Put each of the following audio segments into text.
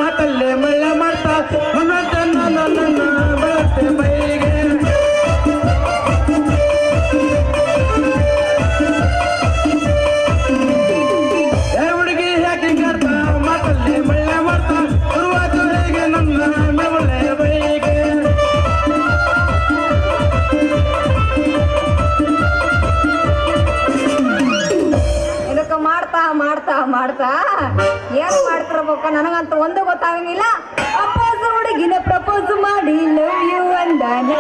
ಮಾತಲ್ಲೇ ಮಳ್ಳ ಮಾಡ್ತಾ ನನ್ನ ಬಳಸ್ತೆ ಬೈಗೆ ಹುಡುಗಿ ಯಾಕೆ ಮಾಡ್ತಾ ಮಾತಲ್ಲೇ ಮಳ್ಳ ಮಾಡ್ತಾ ಶುರುವಾತವರೆಗೆ ನನ್ನ ಮಳೆ ಬೈಗೆ ಇದಕ್ಕ ಮಾಡ್ತಾ ಮಾಡ್ತಾ ಮಾಡ್ತಾ ಏನ್ ಮಾಡ್ತಿರ್ಬೇಕ ನನಗಂತ ಒಂದು ಗೊತ್ತಾಗಂಗಿಲ್ಲ. ಅಪ್ಪೋಸ್ ಹುಡುಗಿನ ಪ್ರಪೋಸ್ ಮಾಡಿ ಲವ್ ಯು ಅಂದಾನ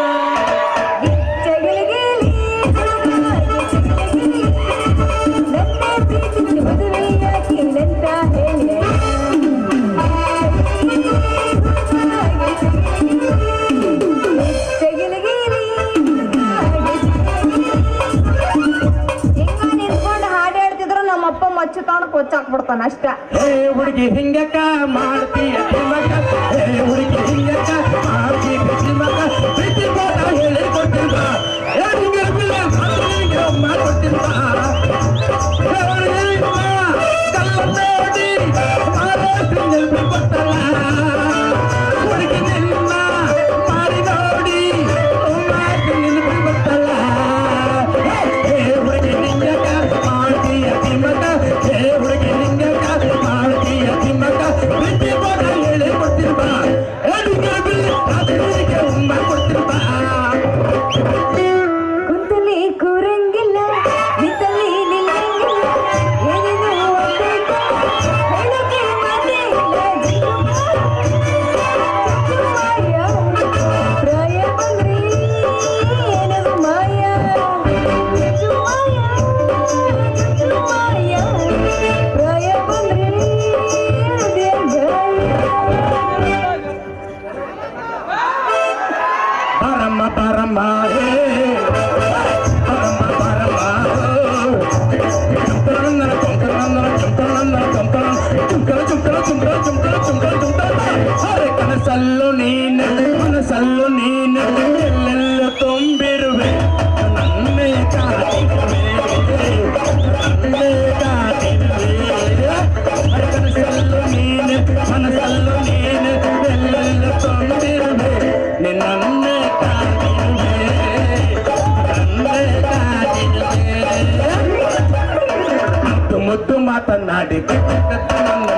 ಮದುವೆಯಾಕಿನಂತ ಹೇಳಿ ನಮ್ಮಪ್ಪ ಮಚ್ಚು ತಾನು ಕೊಚ್ಚಾಕ್ಬಿಡ್ತಾನ ಅಷ್ಟ. ಹುಡುಗಿ ಹಿಂಗಕ್ಕ ಮಾಡ್ತೀಯ ಹುಡುಗಿ ಹಿಂಗಕ್ಕ ಮಾಡ್ತೀಯ ಪ್ರೀತಿ ಹೇಳಿ ಕೊಟ್ಟಿರ್ಬ ಮಾಡ್ಕೊಟ್ಟಿರ್ಬ ಗೊತ್ತಲ್ಲ ಹುಡುಗಿ ನಿನ್ನ ಮಾಡಿ ನೋಡಿ ಗೊತ್ತಲ್ಲ ಹುಡುಗಿ ಹಿಂಗಕ್ಕ ಮಾಡ್ತೀಯ ಹುಡುಗಿ ಹಿಂಗಕ್ಕ ಮಾಡ್ತೀಯ ಪ್ರೀತಿ ಹೇಳಿ ಕೊಟ್ಟಿರ್ಬ ಕೊಟ್ಟಿರ್ಬ ಕುಂತಲಿ ಕೂರಂಗಿಲ್ಲ ನಿಂತಲಿ ನಿಲ್ಲಂಗಿಲ್ಲ ಏನೇನು ಹೇಳಕ್ಕೆ ಮಾತಿಲ್ಲ ಪ್ರಾಯ ಬಂದ್ರಿ ಏನದು ಮಾಯ ಪ್ರಾಯ ಬಂದ್ರಿ ಪರಮ ಪರಮ ಕನಸಲ್ಲು ನೀನು ಮನಸ್ಸಲ್ಲು ನೀನು ಎಲ್ಲೆಲ್ಲ ತುಂಬಿರುವೆ ನನ್ನೇ ಕಾದಿರುವೆ ನನ್ನೇ ಕಾದಿರುವೆ ಕನಸಲ್ಲು ನೀನು ಮನಸ್ಸಲ್ಲು ನೀನು ಎಲ್ಲೆಲ್ಲ ತುಂಬಿರುವೆ ನಿನ್ನನ್ನೇ ಕಾದಿರುವೆ ನನ್ನೇ ಕಾದಿರುವೆ ಮುದ್ದು ಮುದ್ದು ಮಾತನಾಡಿ ನನ್ನನ್ನು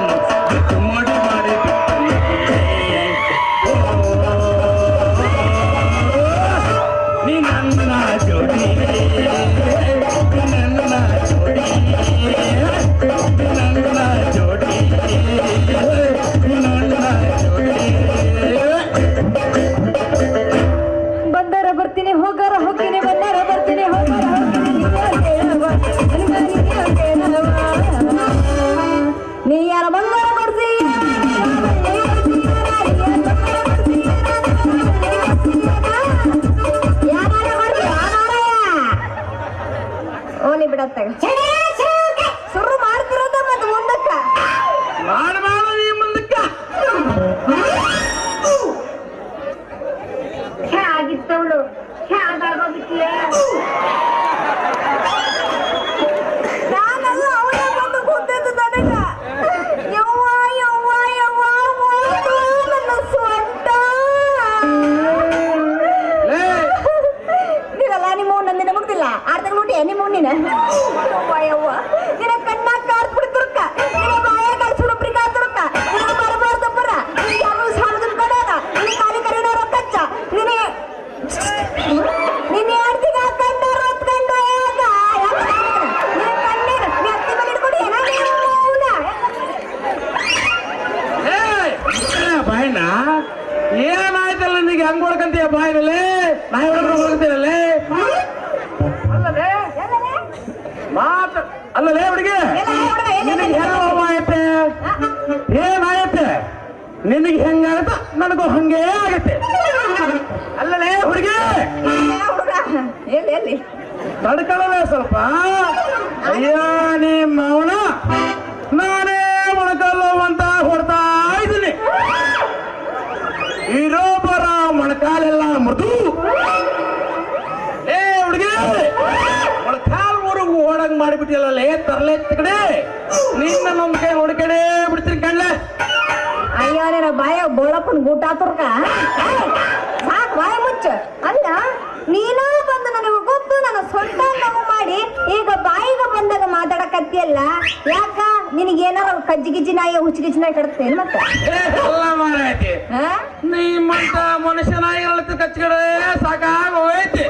ಮುದ್ದು ಮೋಡಿ ಮಾಡಿ ನೀ ನನ್ನ ಜೋಡಿ ನನ್ನ ಜೋಡಿ ನನ್ನ ಜೋಡಿ ನನ್ನ ಜೋಡಿ ಬಂದರ ಬರ್ತೀನಿ ಹೋಗಾರ ಹೋಗ್ತೀನಿ ಬಂದರ ಬರ್ತೀನಿ ಹೋಗಾರ ನೀ ಯಾರ ಬಂಗಾರ ಕೊಡ್ಸಿ ಓಲಿ ಬಿಡತ್ತಾಗ ಶುರು ಮಾಡ್ತಿರೋದ ಮತ್ತೆ ಮುಂದಕ್ಕ ಮಾಡಬಾರ ಈ ಮುಂದಕ್ಕ ಆಗಿತ್ತವಳು ಹೇಗಾಗೋಗಿತ್ಲೆ ನಾನೆಲ್ಲ ಅವಳ ಬಂದು ಕೂತಿದ್ದು ನನಗ ಯವ್ವ ಯವ್ವ ಯವ್ವ ನನ್ನ ಸೊಂಟ ನೀನಲ್ಲ ನಿಮ್ಮ ನಂದಿನ ಮುಗ್ದಿಲ್ಲ ಆರ್ದಾಗ ನೋಡಿ ನಿಮ್ಮ ನೀನ ಯವ್ವ ಯವ್ವ ನಿನ್ನ ಕಣ್ಣಾಗ ಕಾರ್ ಬಿಡ್ತಿರ್ಕ ನಿನ್ನ ಬಾಯಾಗ ಸುರಪ್ರಿ ಕಾತಿರ್ಕ ನಿನ್ನ ಬರಬಾರ್ದ ಬರ ನಿನ್ನ ಯಾರು ಸಾಲದ ಕಡೆಗ ನಿನ್ನ ಕಾಲಿ ಕರಿನೋರ ಕಚ್ಚ ನಿನ್ನೆ ನಿನ್ನೆ ಆಡ್ತಿಗ ಕಂಡು ರತ್ಕೊಂಡು ಬಾಯಿನ ಏನಾಯ್ತಲ್ಲ ನಿನಗೆ ಹಂಗ್ ಹೊಡ್ಕಂತೀಯ ಬಾಯಿನಲ್ಲಿ ನಾ ಹೊಡ್ಕೊಂತೀನಲ್ಲೇ ಮಾತ ಅಲ್ಲಲೇ ಹುಡುಗಿ ನಿನಗೆ ಏನಾಗತ್ತೆ ಏನಾಗತ್ತೆ ನಿನಗೆ ಹೆಂಗಾಗತ್ತ ನನಗೂ ಹಂಗೇ ಆಗತ್ತೆ ಅಲ್ಲಲೇ ಹುಡುಗಿ ಎಲ್ಲಿ ತಡ್ಕೊಳ್ಳಲೇ ಸ್ವಲ್ಪ ಅಯ್ಯ ನಿಮ್ಮ ಅವನ ನಾನೇ ಮೊಣಕಲ್ಲು ಅಂತ ಹೊಡ್ತಾ ಇದ್ದೀನಿ ಇರೋಬ್ಬರ ಮೊಣಕಾಲೆಲ್ಲ ಮೃದು ಏ ಹುಡುಗಿ ಮೊಣಕಾಲ್ ಊರಿಗೆ ಓಡಂಗ್ ಮಾಡಿಬಿಟ್ಟಿಲ್ಲ ತರ್ಲೆ ಕಡೆ ನಿನ್ನ ನಮ್ಮ ಕೈ ಹುಡುಕಡೆ ಬಿಡ್ತೀನಿ ಕಣ್ಲೆ ಅಯ್ಯೋ ನಿನ್ನ ಬಾಯ ಬೋಳಪ್ಪನ ಗೂಟ ತುರ್ಕ ಸಾಕ್ ಬಾಯ ಮುಚ್ಚ ಅಲ್ಲ ನೀನ ಬಂದು ನನಗೆ ಗೊತ್ತು ನನ್ನ ಸ್ವಂತ ನೋವು ಮಾಡಿ ಈಗ ಬಾಯಿಗೆ ಬಂದಾಗ ಮಾತಾಡಕತ್ತಿಯಲ್ಲ ಯಾಕ ನಿನಗೇನಾರ ಕಜ್ಜಿಗಿಜ್ಜಿ ನಾಯಿ ಹುಚ್ಚಿಗಿಜ್ಜಿ ನಾಯಿ ಕಡ್ತೇನೆ ಮತ್ತೆ ಎಲ್ಲ ಮಾರೈತಿ ನಿಮ್ಮಂತ ಮನುಷ್ಯನಾಗಿರತ್ತ ಕಚ್ಕಡೆ ಸಾಕಾಗ ಹೋಯ್ತಿ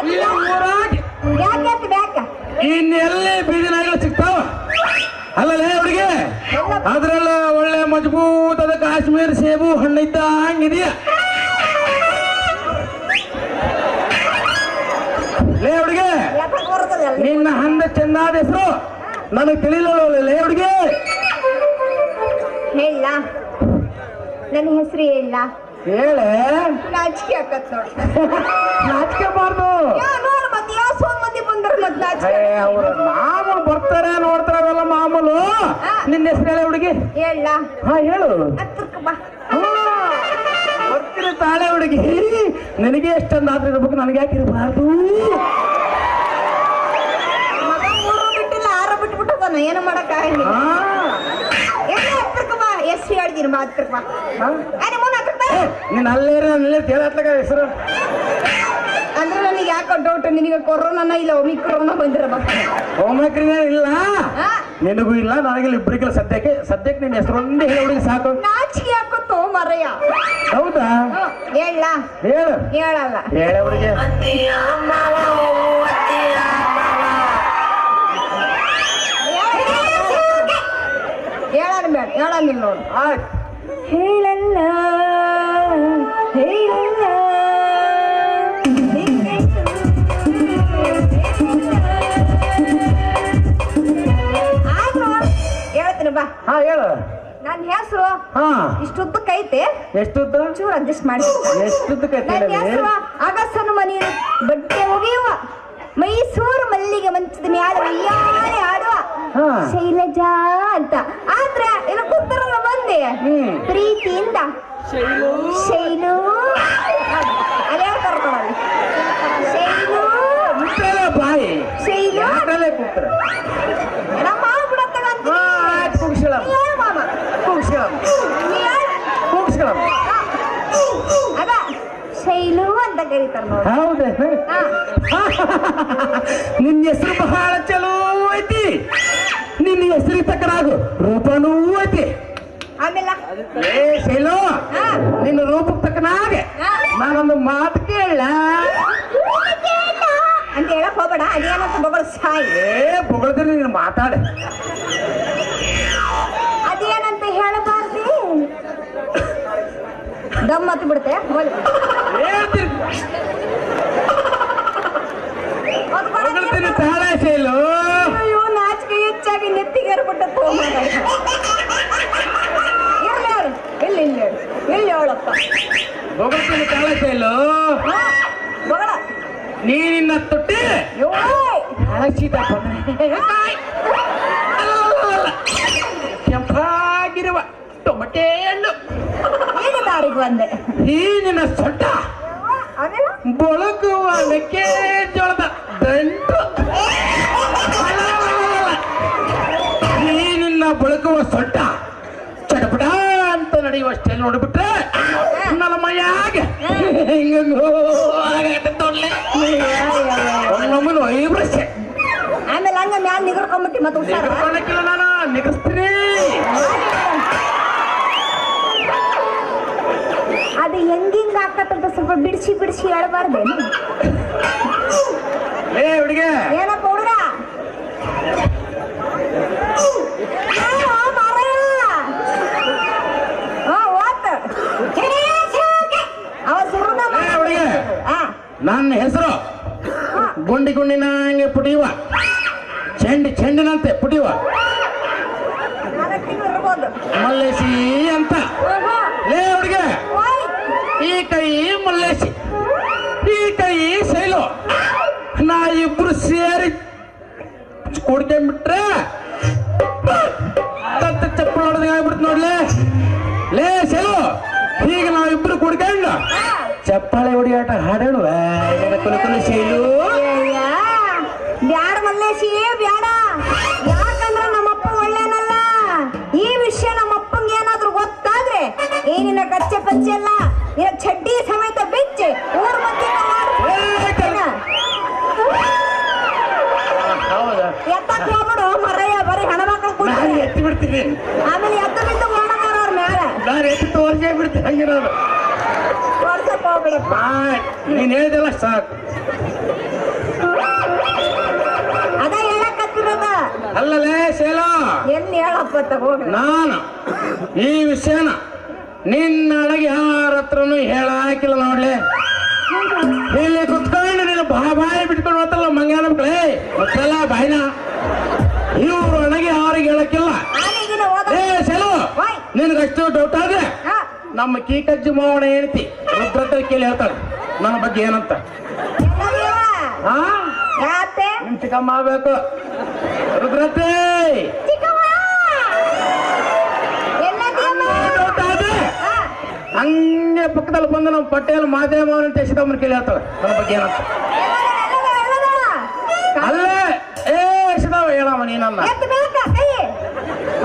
ಈ ಊರಾಗಿ ಯಾಕೆ ಬ್ಯಾಕ ಇನ್ನೆಲ್ಲೇ ಬೀದಿನಾಯಿಗಳು ಸಿಗ್ತಾವ ಅಲ್ಲಲೇ ಅವ್ರಿಗೆ ಅದ್ರಲ್ಲ ಒಳ್ಳೆ ಮಜಬೂತದ ಕಾಶ್ಮೀರ್ ಸೇಬು ಹಣ್ಣು ಇದ್ದಂಗಿದೆಯಾ ಲೇ ಹುಡುಗಿ ನಿನ್ನ ಹಂದ ಚಂದಾದ ಹೆಸರು ನನಗೆ ತಿಳಿಲಿಲ್ಲ ಲೇ ಹುಡುಗಿ ಹೇಳ ನನ್ನ ಹೆಸರು ಹೇಳ ಹೇಳೆ ನಾಚಿಕೆ ಆಕತ್ ನೋಡಿ ನಾಚಿಕೆ ಬಾರ್ದು ನೋಡ್ ಮತ್ತೆ ಯಾವ ಸೋನ್ ಮಂದಿ ಬಂದ್ರ ಮತ್ ನಾಚಿಕೆ ಅವ್ರ ಮಾಮೂಲು ಬರ್ತಾರೆ ನೋಡ್ತಾರೆ ಅವೆಲ್ಲ ಮಾಮೂಲು ನಿನ್ನ ಹೆಸರು ಹೇಳೆ ಹುಡುಗಿ ಹೇಳ ಹಾ ಹೇಳು ಹತ್ರಕ್ಕೆ ಬಾ ಬರ್ತೀನಿ ತಾಳೆ ಹುಡುಗಿ ನಿನಗೆ ಎಷ್ಟೊಂದಾದ್ರೆ ಇರ್ಬೇಕು ನನಗೆ ಯಾಕೆ ಇರಬಾರ್ದು ಮಗ 3 ಬಿಟ್ಟಿಲ್ಲ 6 ಬಿಟ್ಬಿಟ್ಟದನ್ನ ಏನು ಮಾಡಕ್ ಆಗಲ್ಲ ಹತ್ರಕ್ಕೆ ಬಾ ಎಷ್ಟು ಹೇಳ್ತೀನಿ ಬಾ ಹತ್ರಕ್ಕೆ ಬಾ ಮುನ್ನ ಹತ್ರಕ್ಕೆ ಬಾ ನೀನ್ ಅಲ್ಲೇ ತೇಳತ್ಲಾಗ ಹೆಸರು ಅಂದ್ರೆ ನನಗೆ ಯಾಕೋ ಡೌಟ್ ನಿನಗೆ ಕೊರೋನಾ ಇಲ್ಲ ಒಮಿಕ್ರೋನ ಬಂದಿರಬ ಹೋಮ್ವರ್ಕ್ರಿನೇ ಇಲ್ಲ ನಿನಗೂ ಇಲ್ಲ ನನಗಿಲ್ಲ ಇಬ್ಬರಿಗಿಲ್ಲ ಸದ್ಯಕ್ಕೆ ನಿನ್ನ ಹೆಸರು ಒಂದೇ ಹೇಳಿ ಹುಡುಗಿ ಸಾಕು ನಾಚಿಕೆ ಹಾಕೋತೋ ಮರಯ್ಯ ಹೌದಾ ಹೇಳ ಹೇಳು ಹೇಳಲ್ಲ ಹೇಳ ಹುಡುಗಿ ಹೇಳಲ್ಲ ಬೇಡ ಹೇಳಂಗಿಲ್ಲ ನೋಡು ಆಯ್ತು ಹೇಳಲ್ಲ ಹೇಳಲ್ಲ ಹೇಳ್ತೀನಿ ಬಾ ಹಾ ಹೇಳು ನನ್ನ ಹೆಸರು ಹಾ ಇಷ್ಟುದ್ದಕ್ಕೈತೆ ಎಷ್ಟುದ್ದ ಚೂರು ಅಡ್ಜಸ್ಟ್ ಮಾಡಿ ಎಷ್ಟುದ್ದಕ್ಕೈತೆ ನನ್ನ ಹೆಸರು ಅಗಸನು ಮನಿ ಬಟ್ಟೆ ಒಗೆಯುವ ಮೈಸೂರು ಮಲ್ಲಿಗೆ ಮಂಚದ ಮ್ಯಾಲ ಉಯ್ಯಾಲೆ ಆಡುವ ಹಾ. ಶೈಲಜಾ ಅಂತ ಆದ್ರೆ ಇಲ್ಲ ಕೂತರಲ್ಲ ಬಂದೆ ಪ್ರೀತಿಯಿಂದ ಶೈಲು ಅದೇ ಕರ್ಕೊಳ್ಳಿ ಶೈಲು ಬಾಯಿ ಶೈಲು ಯಾಕಲ್ಲೇ ಕೂತ್ರ ನಮ್ಮ ಬಿಡತ್ತಗಂತ ಆಯ್ತು ಕೂಗ್ಸಿಳ ಮಾಮ ಕೂಗ್ಸಿಳ ಕೂಗ್ಸಿಳ ಅದ ಶೈಲು ಅಂತ ಕರೀತಾರ ನೋಡಿ ಹೌದೇ ನಿನ್ನ ಹೆಸರು ಬಹಳ ಚಲೋ ಐತಿ ನಿನ್ನ ಹೆಸರಿಗೆ ತಕ್ಕನಾಗು ರೂಪನೂ ಐತಿ ಆಮೇಲೆ ಏ ಶೈಲು ನಿನ್ನ ರೂಪಕ್ಕೆ ತಕ್ಕನಾಗೆ ನಾನೊಂದು ಮಾತು ಕೇಳ ಅಂತ ಹೇಳಕ್ ಹೋಗ್ಬೇಡ ಅದೇನಂತ ಬಗಳು ಸಾಯಿ ಏ ಬೊಗಳಿದ್ರೆ ನೀನು ಮಾತಾಡ ಅದೇನಂತ ಹೇಳಬಾರ್ದು ದಮ್ ಹತ್ತು ಬಿಡುತ್ತೆ ಹೇಳ್ತೀನಿ ಬೊಗಳ್ತೀನಿ ತಾಳ ಶೈಲು ಅಯ್ಯೋ ನಾಚಿಕೆ ಹೆಚ್ಚಾಗಿ ನೆತ್ತಿಗೆ ಏರ್ಬಿಟ್ಟ ಇಲ್ಲಿ ಇಲ್ಲಿ ಇಲ್ಲಿ ಅವಳಪ್ಪ ಬೊಗಳ್ತೀನಿ ತಾಳ ಶೈಲು ಬಗಳ ನೀನಿನ್ನ ತೊಟ್ಟಿ ಹಳಸಿದ ಕೆಂಪಾಗಿರುವ ಟೊಮಟೆ ಹಣ್ಣು ಈಗ ದಾರಿಗೆ ಬಂದೆ ಈ ನಿನ್ನ ಸೊಟ್ಟ ಆಮೇಲೆ ಬೆಳಗುವ ಮೆಕ್ಕೆಜೋಳದ ದಂಟು ಈ ನಿನ್ನ ಬೆಳಗುವ ಸೊಟ್ಟ ಚಟಪಟ ಅಂತ ನಡೆಯುವ ಸ್ಟೈಲ್ ನೋಡ್ಬಿಟ್ರೆ ನನ್ನ ಮೈಯಾಗ ಹಿಂಗಂಗೋ ಒಮ್ಮೊಮ್ಮೆ ವೈಬ್ರೇಷನ್ ಆಮೇಲೆ ಹಂಗ ಮ್ಯಾಲ ನಿಗರ್ಕೊಂಬಿಟ್ಟಿ ಮತ್ತೆ ಹುಷಾರ ನಿಗರ್ಕೊಳ್ಳಕ್ಕಿಲ್ಲ ನಾನು ನಿಗಸ್ತೀನಿ ಅದು ಹೆಂಗಿಂಗ್ ಹಾಕತ್ತಂತ ಸ್ವಲ್ಪ ಬಿಡಿಸಿ ಬಿಡಿಸಿ ಹೇಳಬಾರ್ದೇನು ಏ ಹುಡುಗಿ ಏನಪ್ಪ ಹುಡುಗ ನನ್ನ ಹೆಸರು ಗುಂಡಿ ಗುಂಡಿನಂಗೆ ಪುಟಿಯುವ ಚೆಂಡಿನಂತೆ ಪುಟಿಯುವ ಮಲ್ಲೇಶಿ ಅಂತ ಲೇ ಹುಡುಗಿ ಈ ಕೈ ಮಲ್ಲೇಶಿ ಈ ಕೈ ಶೈಲು ನಾ ಇಬ್ರು ಸೇರಿ ಕುಡ್ಕೊಂಡ್ಬಿಟ್ರೆ ತತ್ತ ಚಪ್ಪಲ್ ಹೊಡೆದಂಗೆ ಆಗ್ಬಿಡ್ತು ನೋಡ್ಲೆ ಲೇ ಶೈಲು ಈಗ ನಾವಿಬ್ರು ಕುಡ್ಕೊಂಡು ಚಪ್ಪಾಳೆ ಹೊಡಿಯಾಟ ಹಾಡೋಣ ಕುಲ ಕುಲ ಶೈಲು ಬ್ಯಾಡ ಮಲ್ಲೇಶಿ ಬ್ಯಾಡ ಯಾಕಂದ್ರೆ ನಮ್ಮಪ್ಪ ಒಳ್ಳೇನಲ್ಲ ಈ ವಿಷಯ ನಮ್ಮಪ್ಪಂಗೆ ಏನಾದ್ರು ಗೊತ್ತಾದ್ರೆ ಈ ನಿನ್ನ ಕಚ್ಚೆ ಪಚ್ಚೆ ಅಲ್ಲ ನಿನ್ನ ಚಡ್ಡಿ ಸಮೇತ ಬೆಚ್ಚೆ ಊರ್ ಮಂದಿ ಹೌದಾ ಎತ್ತಕ್ ಹೋಗ್ಬಿಡು ಮರಯ್ಯ ಬರೀ ಹೆಣ್ಮಕ್ಳು ನಾನು ಎತ್ತಿ ಬಿಡ್ತೀನಿ ಆಮೇಲೆ ಎತ್ತು ಬಿದ್ದು ಮಾಡೋದಾರ ಅವ್ರ ಮೇಲೆ ನಾನು ಎತ್ತಿ ತೋರ್ಸೇ ಬಿಡ್ತೀನಿ ಹಂಗೆ ನಾನು ತೋರ್ಸಕ್ ಹೋಗ್ಬಿಡಪ್ಪ ನೀನ್ ಹೇಳಿದೆಲ್ಲ ಸಾಕು ಅದ ಹೇಳಕತ್ತಿರೋದ ಅಲ್ಲಲೇ ಶೈಲ ಎಲ್ಲಿ ಹೇಳಪ್ಪ ತಗೋಗ ನಾನು ಈ ವಿಷಯನ ನಿನ್ನೊಳಗೆ ಯಾರ ಹತ್ರನು ಹೇಳಾಕಿಲ್ಲ ನೋಡ್ಲಿ ಇಲ್ಲಿ ಕುತ್ಕೊಂಡು ನೀನು ಬಾಯಿ ಬಿಟ್ಕೊಂಡು ಹೋಗ್ತಲ್ಲ ಮಂಗ್ಯಾನ ಮಕ್ಕಳೇ ಗೊತ್ತಲ್ಲ ಬಾಯಿನ ಇವ್ರೊಳಗೆ ಯಾರಿಗೆ ಹೇಳಕ್ಕಿಲ್ಲ ಆನೆಗಿನ ಹೋದ ಏ ಶೈಲು ಓಯ್ ನಿನಗಷ್ಟು ಡೌಟ್ ಆದ್ರೆ ಹಾ ನಮ್ಮ ಕೀಕಜ್ಜಿ ಮಾವನ ಹೇಳ್ತಿ ರುದ್ರತ್ರ ಕೇಳಿ ಹೇಳ್ತಾಳೆ ನನ್ನ ಬಗ್ಗೆ ಏನಂತ ಎಲ್ಲದೇವ ಹಾ ಯಾತೆ ನಿಮ್ ಚಿಕ್ಕಮ್ಮ ಆಗ್ಬೇಕು ರುದ್ರತೆ ಚಿಕ್ಕವ್ವ ಎಲ್ಲದೇವ ಡೌಟ್ ಆದ್ರೆ ಹಾ ಹಂಗೆ ಪಕ್ಕದಲ್ಲಿ ಬಂದು ನಮ್ಮ ಪಟೇಲ್ ಮಾದೇವ ಅಂತ ಸಿದ್ದಮ್ಮನ ಕೇಳಿ ಹೇಳ್ತಾಳೆ ನನ್ನ ಬಗ್ಗೆ ಏನಂತ ಅಲ್ಲೇ ಏ ಸಿದ್ದವ ಹೇಳಮ್ಮ ನೀನನ್ನ ಎತ್ತು ಬೇಕ ಕೈ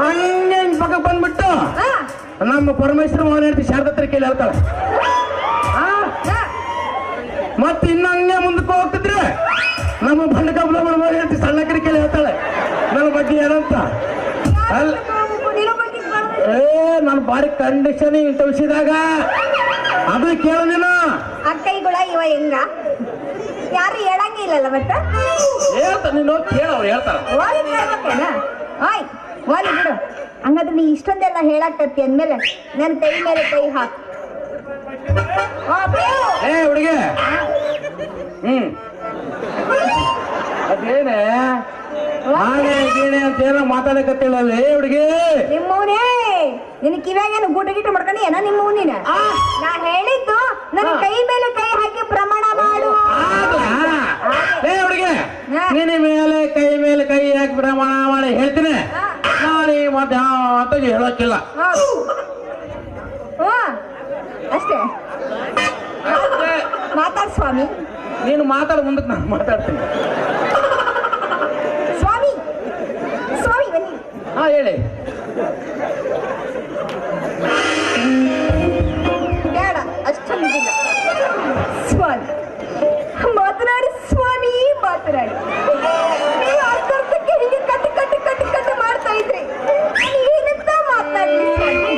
ಹಂಗೆ ಹಿಂಗ್ ಪಕ್ಕಕ್ಕೆ ಬಂದ್ಬಿಟ್ಟು ಹಾ ನಮ್ಮ ಪರಮೇಶ್ವರ ಮೋಹನ್ ಹೇಳ್ತಿ ಶಾರದತ್ರ ಕೇಳಿ ಹೇಳ್ತಾಳೆ ಹಾ ಹಾ ಮತ್ತೆ ಇನ್ನು ಹಂಗೆ ಮುಂದಕ್ಕೆ ಹೋಗ್ತಿದ್ರೆ ನಮ್ಮ ಬಂಡಕಬ್ಬಲ ಹೇಳ್ತಿ ಸಣ್ಣಕರಿ ಕೇಳಿ ಹೇಳ್ತಾಳೆ ನನ್ನ ಬಗ್ಗೆ ಏನಂತ ಅಲ್ಲ ಏ ನಾನು ಬಾರಿ ಕಂಡೀಷನ್ ತೋರಿಸಿದಾಗ ಅದು ಕೇಳ ನೀನು ಅಕ್ಕೈಗಳ ಇವ ಹೆಂಗ ಯಾರು ಹೇಳಂಗಿಲ್ಲಲ್ಲ ಮತ್ತೆ ಹೇಳ್ತ ನೀನು ಕೇಳ ಅವ್ರು ಹೇಳ್ತಾರ ಓಲಿ ಕೇಳ್ಬೇಕೇನ ಓಯ್ ಓಲಿ ಬಿಡು ಹಂಗಾದ್ರೆ ನೀ ಇಷ್ಟೊಂದೆಲ್ಲ ಹೇಳಾಕತ್ತಿ ಅಂದ್ಮೇಲೆ ನನ್ನ ಕೈ ಮೇಲೆ ಕೈ ಹಾಕು ಏ ಹುಡುಗಿ ಹ್ಮ್ ಅದೇನೆ ಹಾಗೆ ಗೀಣೆ ಅಂತ ಏನೋ ಮಾತಾಡಕತ್ತಿಲ್ಲ ಏ ಹುಡುಗಿ ನಿಮ್ಮವನೇ ನಿನ್ ಕಿವ್ಯಾಗೇನು ಗೂಟ ಗೀಟ ಮಾಡ್ಕೊಂಡು ಏನ ನಿಮ್ಮವ್ ನೀನ ನಾ ಹೇಳಿದ್ದು ನನ್ನ ಕೈ ಮೇಲೆ ಕೈ ಹಾಕಿ ಪ್ರಮಾಣ ಮಾಡು ಆದ್ರಾ? ಏ ಹುಡುಗಿ ನಿನ್ನ ಮೇಲೆ ಕೈ ಹಾಕಿ ಪ್ರಮಾಣ ಮಾಡಿ ಹೇಳ್ತೀನಿ ನಾನು ಈ ಮತ್ತೆ ಹೇಳಕ್ಕಿಲ್ಲ ಅಷ್ಟೇ ಮಾತಾಡ್ ಸ್ವಾಮಿ ನೀನು ಮಾತಾಡ ಮುಂದಕ್ಕೆ ನಾನು ಮಾತಾಡ್ತೀನಿ ಸ್ವಾಮಿ ಸ್ವಾಮಿ ಬನ್ನಿ ಹಾ ಹೇಳಿ ಬೇಡ ಅಷ್ಟೊಂದಿಲ್ಲ ಸ್ವಾಮಿ ಮಾತನಾಡಿ ಸ್ವಾಮಿ ಮಾತನಾಡಿ ನೀವು ಅರ್ಥಕ್ಕೆ ಹೀಗೆ ಕಟ್ಟು ಮಾಡ್ತಾ ಇದ್ರಿ ಏನಂತ ಮಾತನಾಡಿ ಸ್ವಾಮಿ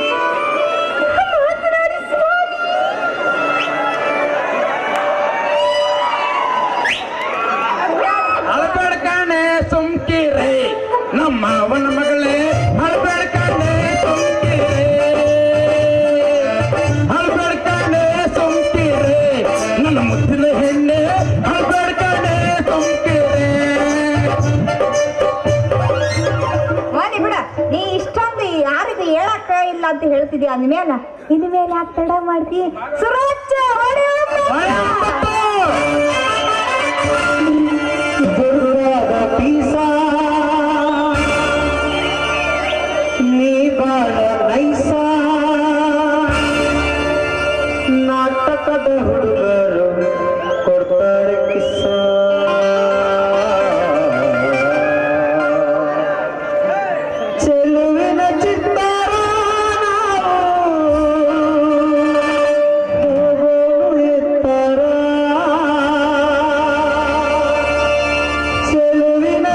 ಮಾತನಾಡಿ ಸ್ವಾಮಿ ಅಳಬೇಡ್ಕಾಣೆ ಸುಮ್ಕಿರೇ ನಮ್ಮ ಅವನ ಮಗಳೇ ಅಳಬೇಡ್ಕಾಣೆ ಸುಮ್ಕಿರೇ ಅಳಬೇಡ್ಕಾಣೆ ಸುಮ್ಕಿರೇ ನನ್ನ ಮುದ್ದಿನ ಹೆಣ್ಣೆ ಅಳಬೇಡ್ಕಾಣೆ ಸುಮ್ಕಿರೇ ಮಾನಿ ಬಿಡ ನೀ ಇಷ್ಟೊಂದು ಯಾರಿಗೂ ಹೇಳಕ್ಕ ಇಲ್ಲ ಅಂತ ಹೇಳ್ತಿದ್ಯಾ ಅಂದ್ಮೇಲೆ ಇನ್ಮೇಲೆ ಯಾಕೆ ತಡ ಮಾಡ್ತಿ ಸುರಾಜ್ ನೀ ಬಾಳ ನೈಸ ನಾಟಕದ ಹುಡುಗರು ಕೊಡ್ತಾರೆ ಕಿಸ್ಸ ಚೆಲುವಿನ ಚಿತ್ತಾರ ಚೆಲುವಿನ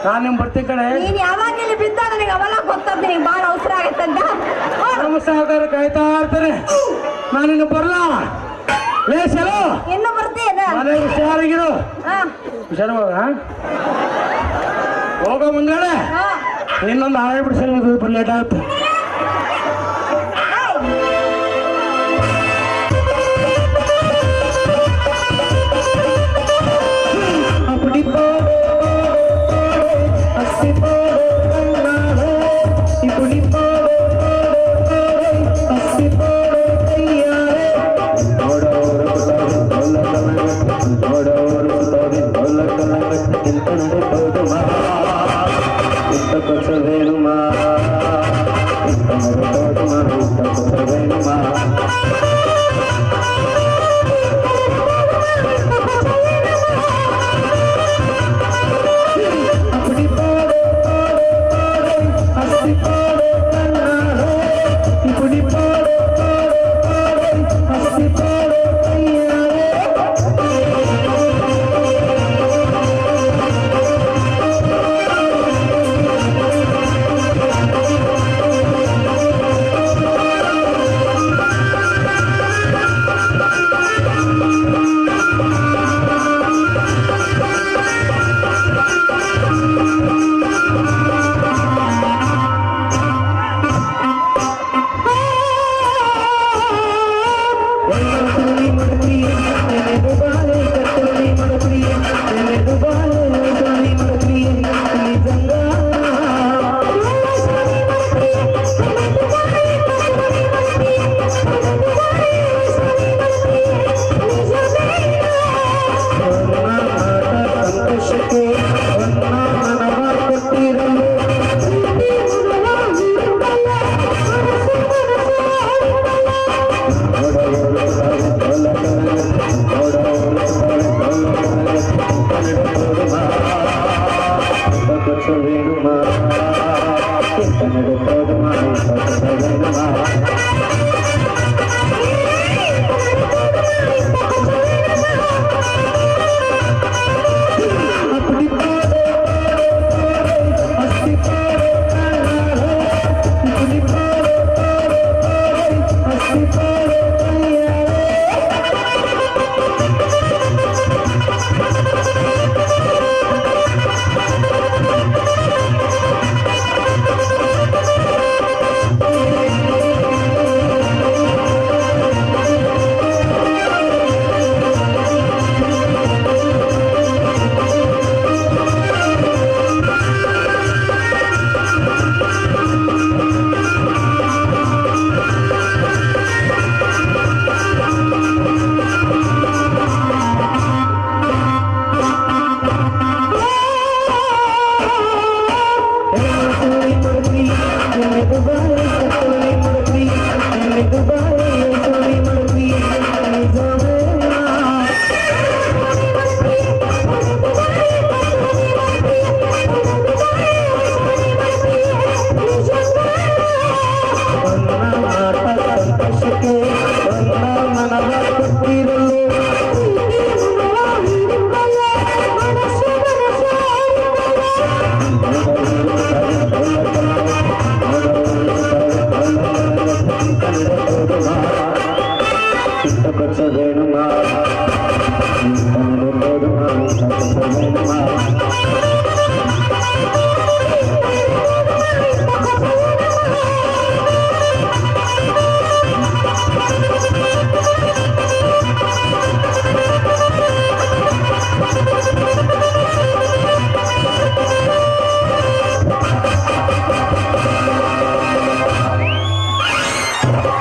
ನಾನು ನಿಮ್ ಬರ್ತೀನಿ ಕಡೆ. ನೀನ್ ಯಾವಾಗ ಇಲ್ಲಿ ಬಿದ್ದ ನನಗೆ ಅವೆಲ್ಲ ಗೊತ್ತದ ನಿನಗೆ ಬಾಳ ಅವಸರ ಆಗತ್ತಂತ. ನಮ್ಮ ಸಹಕಾರ ಕಾಯ್ತಾ ಇರ್ತಾರೆ. ನಾನಿನ್ನು ಬರ್ಲ ಲೇಸಲು ಇನ್ನು ಬರ್ತೀಯನ? ಮನೆ ಹುಷಾರಾಗಿರು. ಹುಷಾರ ಹೋಗೋ ಮುಂದಾಳೆ. ಇನ್ನೊಂದು ಆಳೆ ಬಿಡಿಸಲು ಲೇಟ್ ಆಗುತ್ತೆ.